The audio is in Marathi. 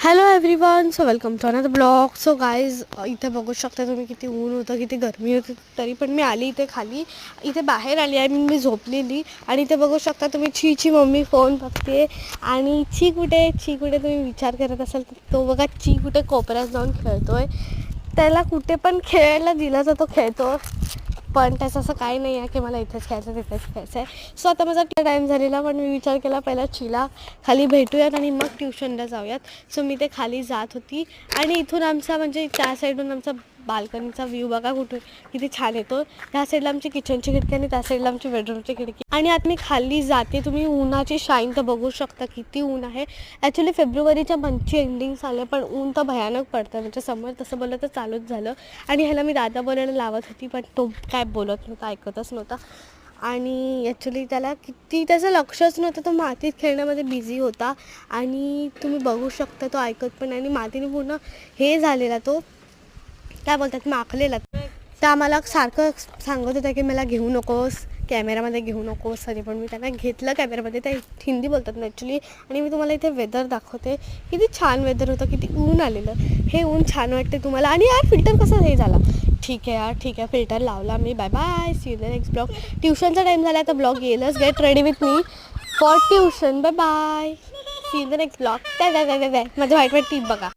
Hello everyone, so welcome to another blog. So guys, इथे बघू शकता तुम्ही किती ऊन होतं, किती गरमी होती. तरी पण मी आली इथे खाली, इथे बाहेर आली आणि मी झोपलेली. आणि इथे बघू शकता तुम्ही ची मम्मी फोन बघते. आणि ची कुठे तुम्ही विचार करत असाल तर तो बघा, ची कुठे कोपऱ्यात जाऊन खेळतोय. त्याला कुठे पण खेळायला दिलं तर तो खेळतो, पण त्याचं असं काही नाही आहे की मला इथेच खेळायचं तिथेच खेळायचं आहे. सो आता माझा टाईम झालेला, पण मी विचार केला पहिला चिला खाली भेटूयात आणि मग ट्युशनला जाऊयात. सो मी ते खाली जात होती आणि इथून आमचा म्हणजे त्या साईडून आमचा बाल्कनीचा व्ह्यू बघा कुठे किती छान येतो. ह्या साईडला आमची किचनची खिडकी आणि त्या साईडला आमची बेडरूमची खिडकी. आणि आता मी खाली जाते, तुम्ही उन्हाची शाईन तर बघू शकता किती ऊन आहे. ॲक्च्युली फेब्रुवारीच्या मंथची एंडिंग झालं, पण ऊन तर भयानक पडतं. म्हणजे समोर तसं बोललं तर चालूच झालं. आणि ह्याला मी दादा बोलायला लावत होती, पण तो काय बोलत नव्हता, ऐकतच नव्हता. आणि ॲक्च्युली त्याला त्याचं लक्षच नव्हतं, तो मातीत खेळण्यामध्ये बिझी होता. आणि तुम्ही बघू शकता तो ऐकत पण नाही. आणि मातीने पूर्ण हे झालेला, तो काय बोलतात माखलेला. तर आम्हाला सारखं सांगत होता की मला घेऊ नकोस, कॅमेरामध्ये घेऊ नकोस. तरी पण मी त्यांना घेतलं कॅमेरामध्ये. त्या हिंदी बोलतात ना ॲक्च्युली. आणि मी तुम्हाला इथे वेदर दाखवते, किती छान वेदर होतं, किती ऊन आलेलं. हे ऊन छान वाटते तुम्हाला. आणि यार फिल्टर कसं हे झाला. ठीक आहे यार, ठीक आहे, फिल्टर लावला मी. Bye bye, see you the next blog. ट्युशनचा टाईम झाला, आता ब्लॉग येईलच. Get ready with me for tuition. Bye bye, see you the next blog. Bye bye bye bye. माझं व्हाईट टीप बघा.